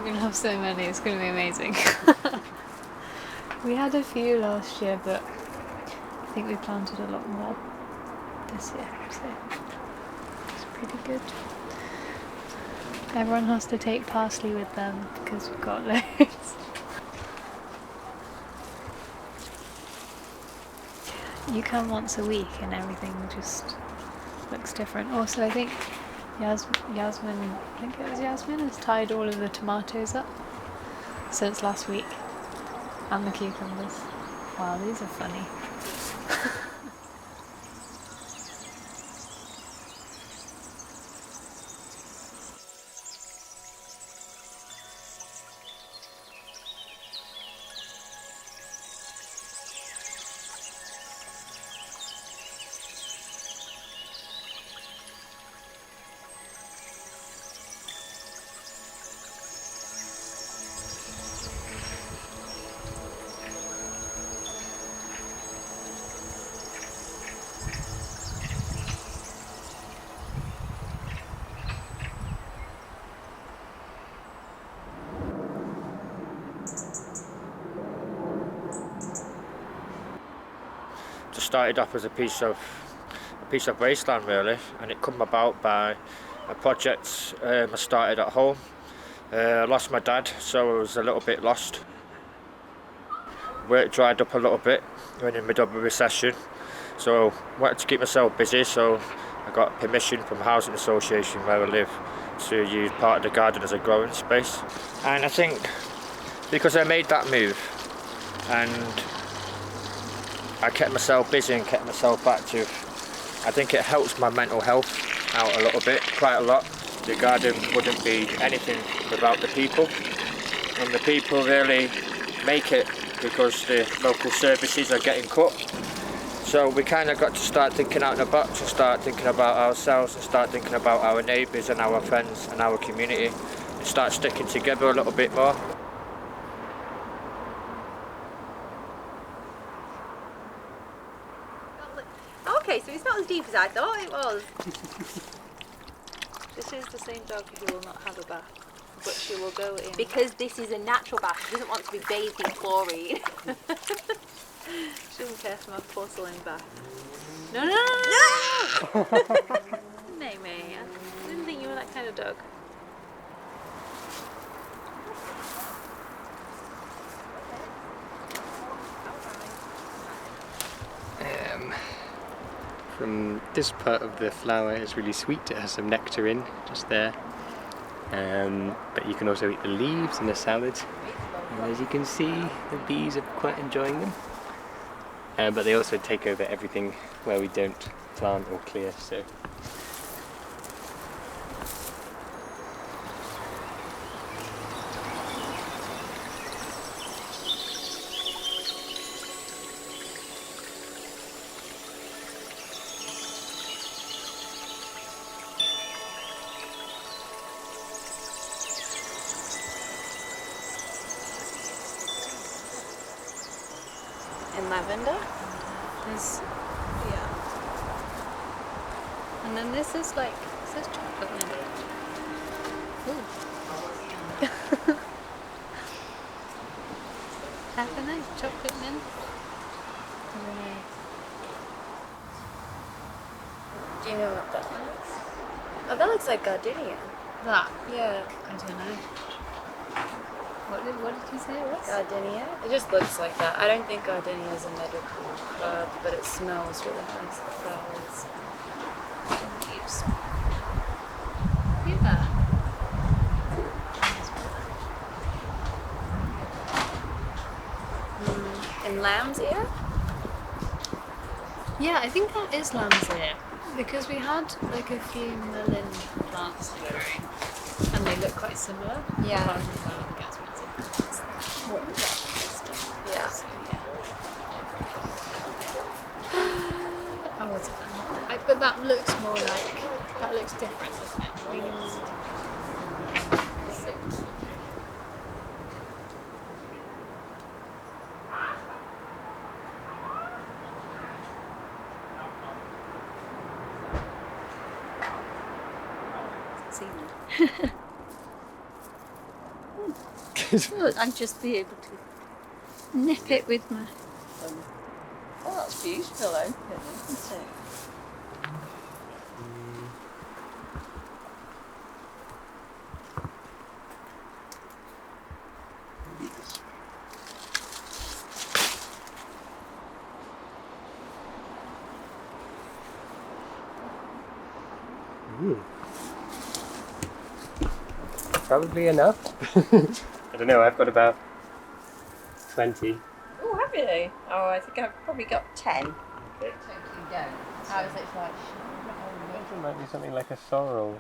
going to have so many, it's going to be amazing. We had a few last year, but I think we planted a lot more this year, so it's pretty good. Everyone has to take parsley with them because we've got loads. You come once a week and everything just looks different. Also, I think Yasmin has tied all of the tomatoes up since last week, and the cucumbers. Wow, these are funny. Just started off as a piece of wasteland really, and it come about by a project I started at home. I lost my dad, so I was a little bit lost. Work dried up a little bit, we're in the middle of a recession, so I wanted to keep myself busy, so I got permission from the housing association where I live to use part of the garden as a growing space. And I think because I made that move and I kept myself busy and kept myself active, I think it helps my mental health out a little bit, quite a lot. The garden wouldn't be anything without the people, and the people really make it because the local services are getting cut. So we kind of got to start thinking out of the box and start thinking about ourselves and start thinking about our neighbours and our friends and our community and start sticking together a little bit more. Okay, so it's not as deep as I thought it was. This is the same dog who will not have a bath, but she will go in. Because this is a natural bath, she doesn't want to be bathed in chlorine. She doesn't care for my porcelain bath. No, no, no, no! No, May, I didn't think you were that kind of dog. From this part of the flower is really sweet, it has some nectar in, just there. But you can also eat the leaves in the salad. And as you can see, the bees are quite enjoying them. But they also take over everything where we don't plant or clear, so. In lavender? There's, yeah. And then this is like, it says chocolate mint. Ooh. Have a nice chocolate mint. I don't know. Do you know what that looks? Oh, that looks like gardenia. That? Yeah. I don't know. What did you say it was? Gardenia? It just looks like that. I don't think gardenia is a medical herb, but it smells really nice, the flowers. Leaves. Yeah. And lamb's ear? Yeah, I think that is lamb's ear. Because we had like a few melon plants growing, and they look quite similar. Yeah. Apart from the one that gets expensive. Yeah. So, yeah. Oh, what's it? But that looks more like, that looks different, doesn't it? Look, I'd just be able to nip it with my... Oh, that's beautiful open, isn't it? Probably enough. I don't know, I've got about 20. Oh, have you? Oh, I think I've probably got 10. Okay. I was literally like, It might be something like a sorrel.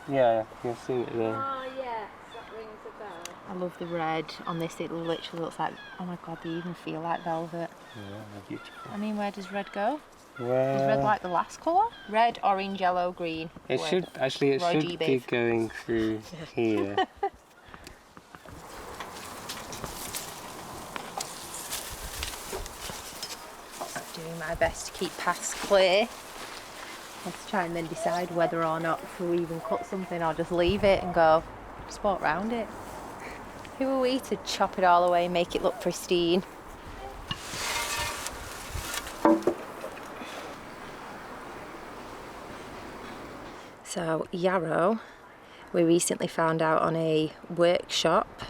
Yeah, you can see it there. oh yes, that rings a bell. I love the red on this. It literally looks like, oh my god, they even feel like velvet. Yeah, they're beautiful. I mean, where does red go? Well, Is red like the last colour? Red, orange, yellow, green. it Where should the- actually it Roy should G. be Biv. going through here. Doing my best to keep paths clear. Let's try and then decide whether or not to even cut something or just leave it and go just walk round it. Who are we to chop it all away and make it look pristine? So yarrow, we recently found out on a workshop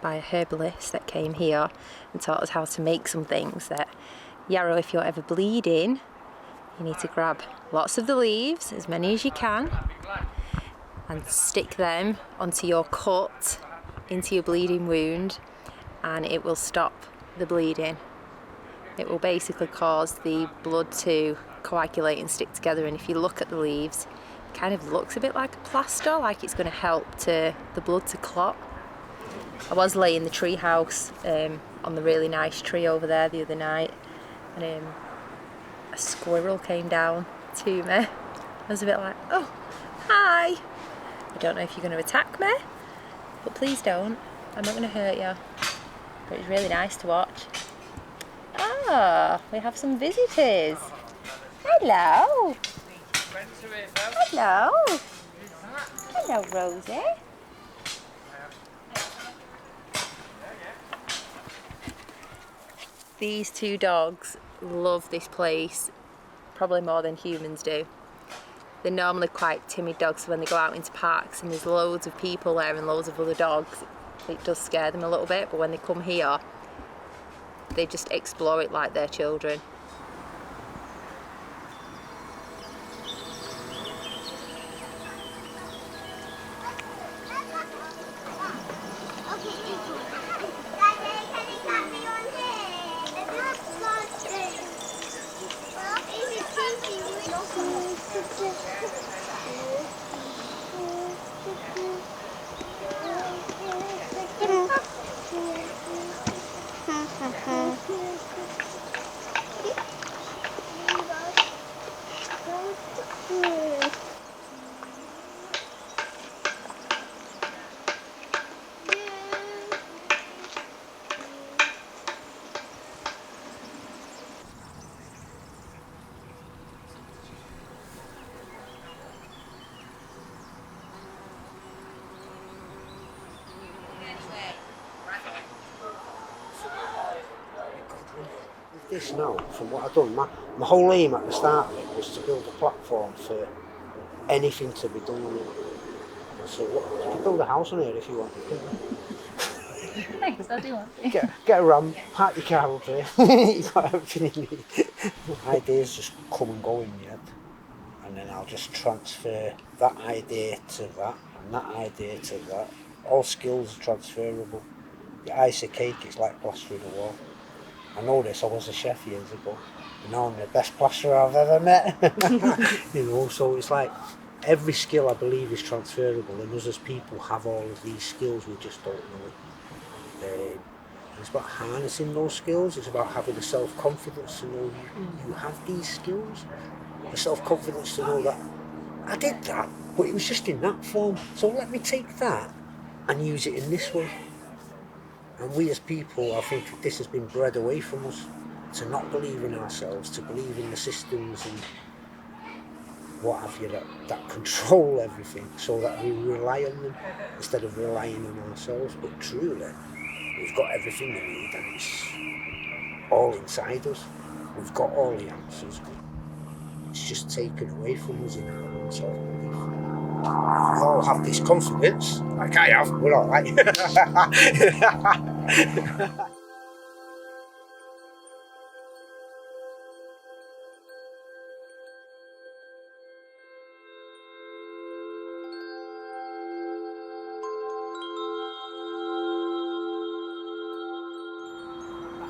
by a herbalist that came here and taught us how to make some things. That yarrow, if you're ever bleeding, you need to grab lots of the leaves, as many as you can, and stick them onto your cut, into your bleeding wound, and it will stop the bleeding. It will basically cause the blood to coagulate and stick together, and if you look at the leaves, it kind of looks a bit like a plaster, like it's going to help the blood to clot. I was laying the tree house on the really nice tree over there the other night, and a squirrel came down to me. I was a bit like, oh, hi. I don't know if you're going to attack me, but please don't. I'm not going to hurt you. But it's really nice to watch. Ah, we have some visitors. Hello. Hello. Hello, Rosie. These two dogs love this place probably more than humans do. They're normally quite timid dogs, so when they go out into parks and there's loads of people there and loads of other dogs, it does scare them a little bit, but when they come here, they just explore it like they're children. This now, from what I've done, my whole aim at the start of it was to build a platform for anything to be done on it. So you can build a house on here if you want. Thanks, I do want to. Get a ramp, park your car up here. You've got everything you need. Ideas just come and go in your head, and then I'll just transfer that idea to that, and that idea to that. All skills are transferable. You ice a cake, it's like plastering a wall. I know this, I was a chef years ago, and now I'm the best plasterer I've ever met. You know, so it's like every skill I believe is transferable, and us as people have all of these skills, we just don't know it. It's about harnessing those skills, it's about having the self-confidence to know you have these skills, the self-confidence to know that I did that, but it was just in that form, so let me take that and use it in this way. And we as people, I think this has been bred away from us, to not believe in ourselves, to believe in the systems, and what have you, that control everything, so that we rely on them instead of relying on ourselves. But truly, we've got everything we need, and it's all inside us. We've got all the answers. It's just taken away from us in our own sort of belief. We all have this confidence, like I have, we're all right.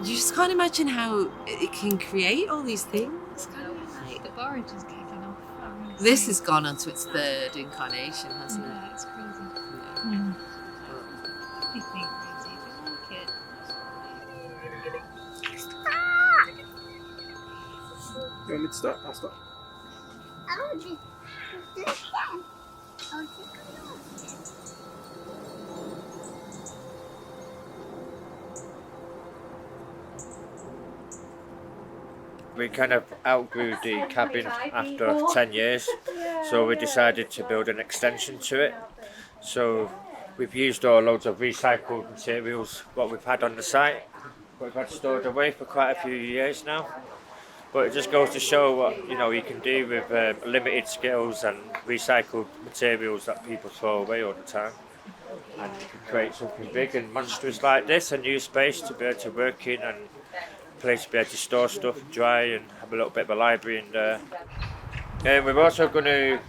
You just can't imagine how it can create all these things. Can you? Like, The barrage is kicking off. this has gone on to its third incarnation, hasn't it? Yeah, it's crazy. Yeah. I think it's even like it. You want me to stop? I'll stop. We kind of outgrew the cabin after 10 years, so we decided to build an extension to it. So we've used all loads of recycled materials, what we've had on the site, what we've had stored away for quite a few years now. But it just goes to show what you can do with limited skills and recycled materials that people throw away all the time. And you can create something big and monstrous like this, a new space to be able to work in and a place to be able to store stuff, dry, and have a little bit of a library in there. And we're also going to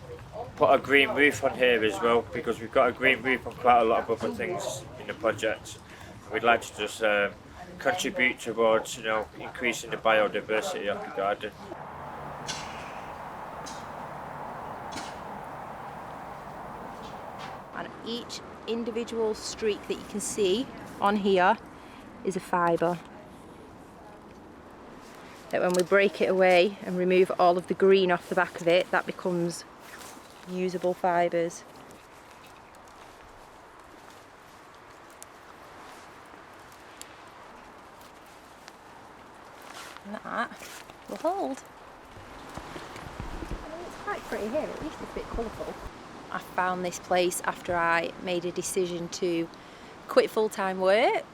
put a green roof on here as well, because we've got a green roof on quite a lot of other things in the project. We'd like to just contribute towards increasing the biodiversity of the garden. And each individual streak that you can see on here is a fibre. That when we break it away and remove all of the green off the back of it, that becomes usable fibres. And that will hold. It's quite pretty here, at least it's a bit colourful. I found this place after I made a decision to quit full-time work,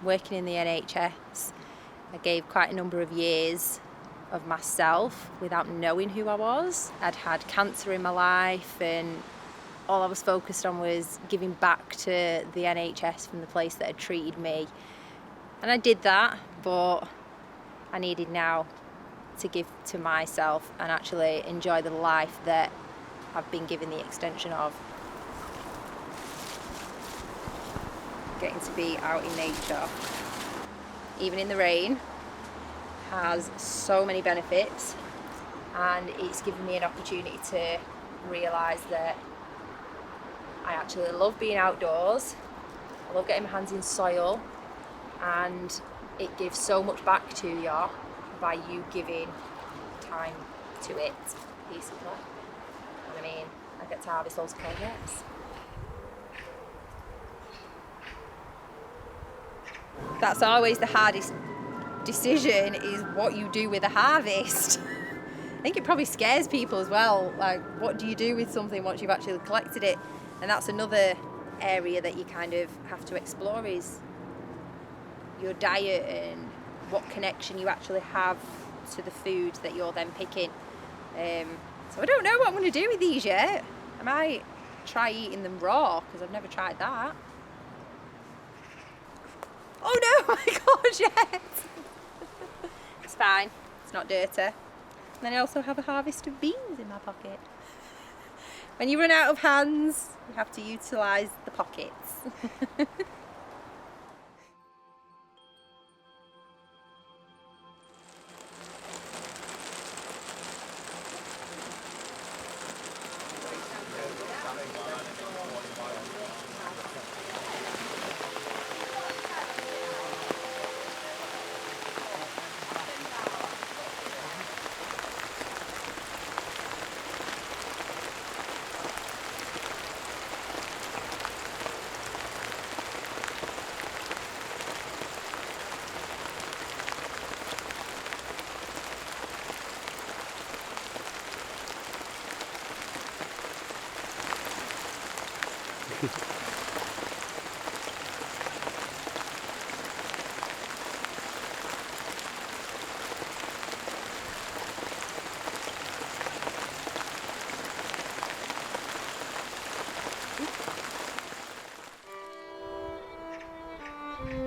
working in the NHS. I gave quite a number of years of myself without knowing who I was. I'd had cancer in my life, and all I was focused on was giving back to the NHS from the place that had treated me. And I did that, but I needed now to give to myself and actually enjoy the life that I've been given the extension of. Getting to be out in nature, even in the rain, has so many benefits, and it's given me an opportunity to realise that I actually love being outdoors. I love getting my hands in soil, and it gives so much back to you by you giving time to it, basically. I mean, I get to harvest loads of progress. That's always the hardest decision, is what you do with a harvest. I think it probably scares people as well, like what do you do with something once you've actually collected it? And that's another area that you kind of have to explore, is your diet and what connection you actually have to the food that you're then picking. So I don't know what I'm going to do with these yet. I might try eating them raw, because I've never tried that. Oh no, my gosh, yes! It's fine, it's not dirty. And then I also have a harvest of beans in my pocket. When you run out of hands, you have to utilise the pockets.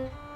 Bye.